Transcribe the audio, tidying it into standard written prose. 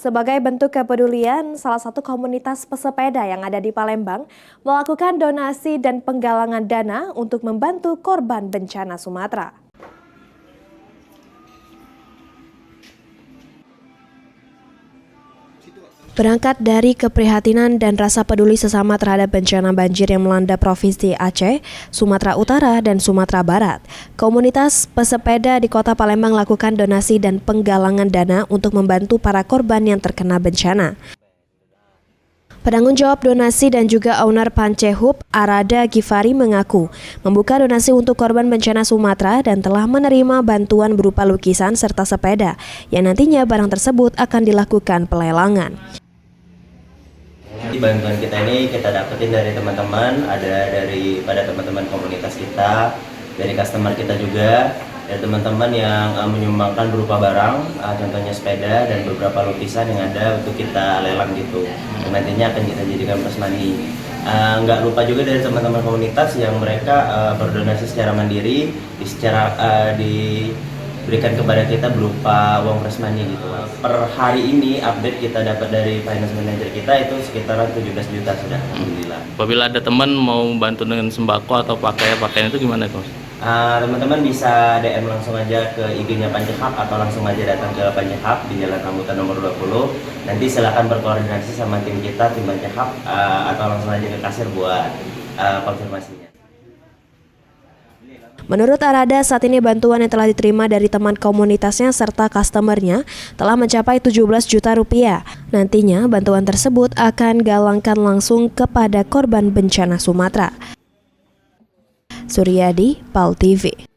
Sebagai bentuk kepedulian, salah satu komunitas pesepeda yang ada di Palembang melakukan donasi dan penggalangan dana untuk membantu korban bencana Sumatera. Berangkat dari keprihatinan dan rasa peduli sesama terhadap bencana banjir yang melanda Provinsi Aceh, Sumatera Utara, dan Sumatera Barat, komunitas pesepeda di Kota Palembang lakukan donasi dan penggalangan dana untuk membantu para korban yang terkena bencana. Penanggung jawab donasi dan juga owner Pancehub, Arada Gifari mengaku membuka donasi untuk korban bencana Sumatera dan telah menerima bantuan berupa lukisan serta sepeda yang nantinya barang tersebut akan dilakukan pelelangan. Bantuan kita ini kita dapetin dari teman-teman, ada daripada teman-teman komunitas kita, dari customer kita juga, dari teman-teman yang menyumbangkan berupa barang, contohnya sepeda dan beberapa lukisan yang ada untuk kita lelang gitu. Dan nantinya akan kita jadikan plus money. Nggak lupa juga dari teman-teman komunitas yang mereka berdonasi secara mandiri, diberikan kepada kita berupa uang plus money gitu. Per hari ini update kita dapat dari finance manager kita itu sekitaran 17 juta sudah, alhamdulillah. Apabila ada teman mau bantu dengan sembako atau pakaian itu gimana, Coach? Teman-teman bisa DM langsung aja ke IG-nya Pancehub atau langsung aja datang ke Pancehub di Jalan Rambutan nomor 20. Nanti silakan berkoordinasi sama tim kita, tim Pancehub, atau langsung aja ke kasir buat konfirmasinya. Menurut Arada, saat ini bantuan yang telah diterima dari teman komunitasnya serta customernya telah mencapai 17 juta rupiah. Nantinya bantuan tersebut akan galangkan langsung kepada korban bencana Sumatera. Suryadi, PAL TV.